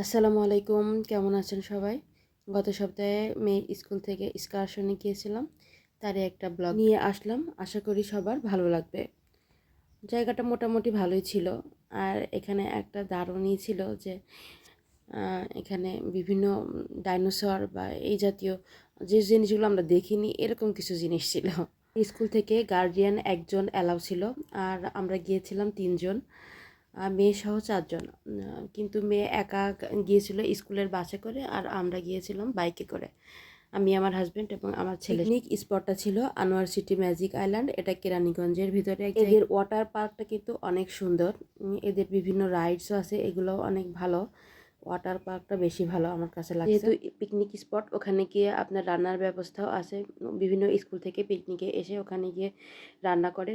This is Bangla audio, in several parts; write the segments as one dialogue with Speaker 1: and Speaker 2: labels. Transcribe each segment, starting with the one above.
Speaker 1: আসসালামু আলাইকুম, কেমন আছেন সবাই? গত সপ্তাহে মেয়ে স্কুল থেকে এক্সকারশনে গিয়েছিলাম। তারই একটা ব্লগ নিয়ে আসলাম। আশা করি সবার ভালো লাগবে। জায়গাটা মোটামুটি ভালোই ছিল। আর এখানে একটা দারুণই ছিল যে এখানে বিভিন্ন ডাইনোসর বা এই জাতীয় যে জিনিসগুলো আমরা দেখিনি এরকম কিছু জিনিস ছিল। স্কুল থেকে গার্ডিয়ান একজন অ্যালাউ ছিল। আর আমরা গিয়েছিলাম ৩ জন। মেয়ে সহ ৪ জন। কিন্তু মেয়ে একা গিয়েছিল স্কুলের বাসে করে, আর আমরা গিয়েছিলাম বাইকে করে। আমি, আমার হাজব্যান্ড এবং আমার ছেলে। পিকনিক স্পটটা ছিল আনোয়ার সিটি ম্যাজিক আইল্যান্ড। এটা কেরানীগঞ্জের ভিতরে। এদের ওয়াটার পার্কটা কিন্তু অনেক সুন্দর। এদের বিভিন্ন রাইডসও আছে, এগুলো অনেক ভালো। ওয়াটার পার্কটা বেশি ভালো আমার কাছে লাগছে। যেহেতু পিকনিক স্পট, ওখানে গিয়ে আপনার রান্নার ব্যবস্থাও আছে। বিভিন্ন স্কুল থেকে পিকনিকে এসে ওখানে গিয়ে রান্না করে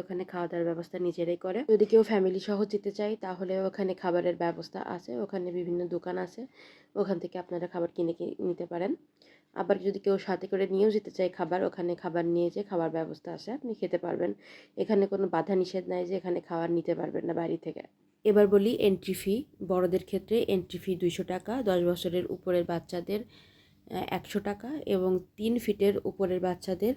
Speaker 1: ওখানে খাওয়া দাওয়ার ব্যবস্থা নিজেরাই করে। যদি কেউ ফ্যামিলি সহ যেতে চায় তাহলে ওখানে খাবারের ব্যবস্থা আছে। ওখানে বিভিন্ন দোকান আছে, ওখান থেকে আপনারা খাবার কিনে নিতে পারেন। আবার যদি কেউ সাথে করে নিয়েও যেতে চায় খাবার, ওখানে খাবার নিয়ে যেয়ে খাবার ব্যবস্থা আছে, আপনি খেতে পারবেন। এখানে কোনো বাধা নিষেধ নাই যে এখানে খাবার নিতে পারবেন না বাড়ি থেকে। এবার বলি এন্ট্রি ফি। বড়দের ক্ষেত্রে এন্ট্রি ফি 200 টাকা, 10 বছরের উপরের বাচ্চাদের 100 টাকা এবং 3 ফিটের উপরের বাচ্চাদের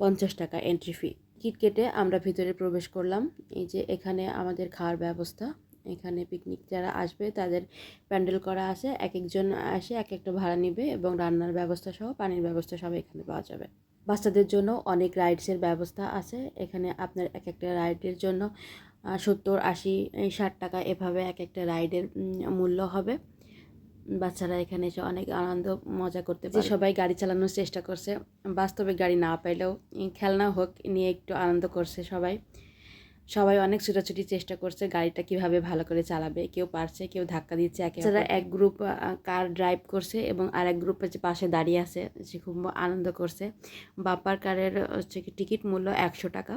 Speaker 1: 50 টাকা এন্ট্রি ফি। টিকিট কেটে আমরা ভিতরে প্রবেশ করলাম। এই যে এখানে আমাদের খাওয়ার ব্যবস্থা। এখানে পিকনিক যারা আসবে তাদের প্যান্ডেল করা আছে। এক একজন এসে এক একটা ভাড়া নেবে এবং রান্নার ব্যবস্থা সহ পানির ব্যবস্থা সব এখানে পাওয়া যাবে। বাচ্চাদের জন্য অনেক রাইডসের ব্যবস্থা আছে। এখানে আপনার এক একটা রাইডের জন্য 70, 80, 60 টাকা এভাবে এক একটা রাইডের মূল্য হবে। বাচ্চারা এখানে এসে অনেক আনন্দ মজা করতে পারে। সবাই গাড়ি চালানোর চেষ্টা করছে, বাস্তবে গাড়ি না পাইলেও খেলনা হোক নিয়ে একটু আনন্দ করছে সবাই। সবাই অনেক ছোটাছুটি চেষ্টা করছে গাড়িটা কিভাবে ভালো করে চালাবে। কেউ পারছে, কেউ ধাক্কা দিচ্ছে। এক গ্রুপ কার ড্রাইভ করছে এবং আরেক গ্রুপ হচ্ছে পাশে দাঁড়িয়ে আছে, সে খুব আনন্দ করছে। বাম্পার কারের হচ্ছে টিকিট মূল্য 100 টাকা।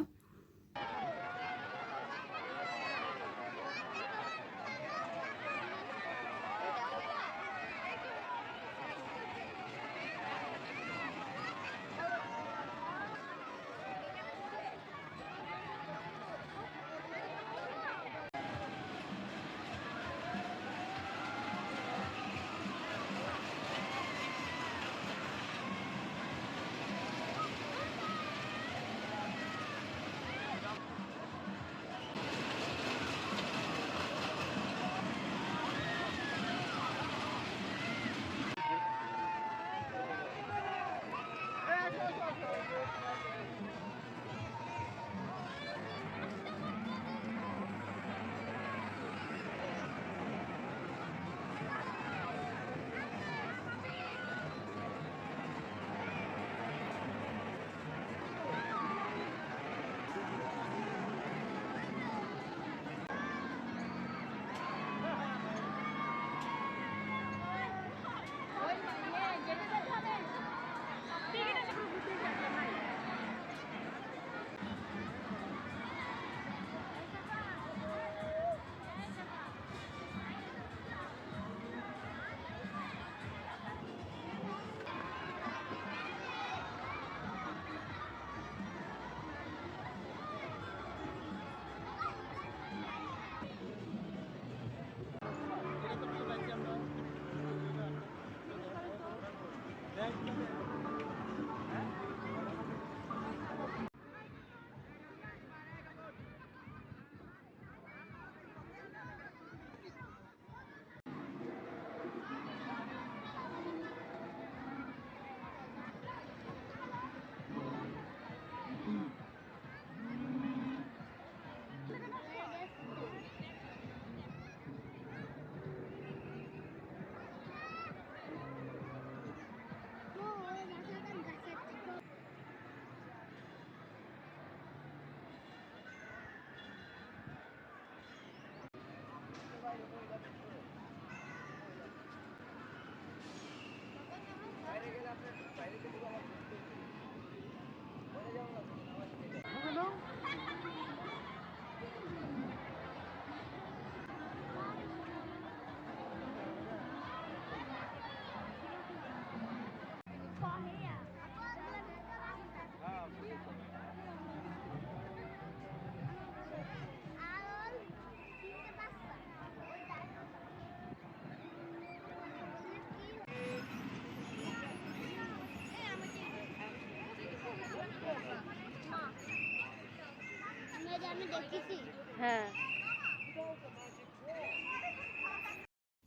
Speaker 1: হ্যাঁ,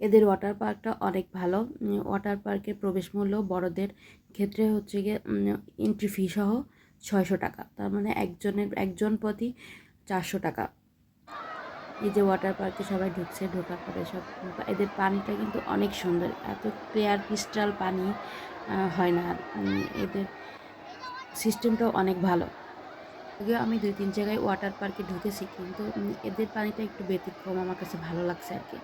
Speaker 1: এদের ওয়াটার পার্কটা অনেক ভালো। ওয়াটার পার্কের প্রবেশ মূল্য বড়দের ক্ষেত্রে হচ্ছে গিয়ে এন্ট্রি ফি সহ 600 টাকা, তার মানে একজন প্রতি 400 টাকা। এই যে ওয়াটার পার্কে সবাই ঢুকছে, ঢোকার পরে সব এদের পানিটা কিন্তু অনেক সুন্দর, এত ক্লিয়ার ক্রিস্টাল পানি হয় না। এদের সিস্টেমটাও অনেক ভালো। যদিও আমি 2-3 জায়গায় ওয়াটার পার্কে ঢুকেছি, কিন্তু এদের পানিটা একটু ব্যতিক্রম, আমার কাছে ভালো লাগছে আর কি।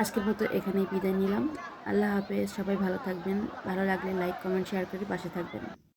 Speaker 1: আজকের মতো এখানেই বিদায় নিলাম। আল্লাহ হাফেজ, সবাই ভালো থাকবেন। ভালো লাগলে লাইক, কমেন্ট, শেয়ার করে পাশে থাকবেন।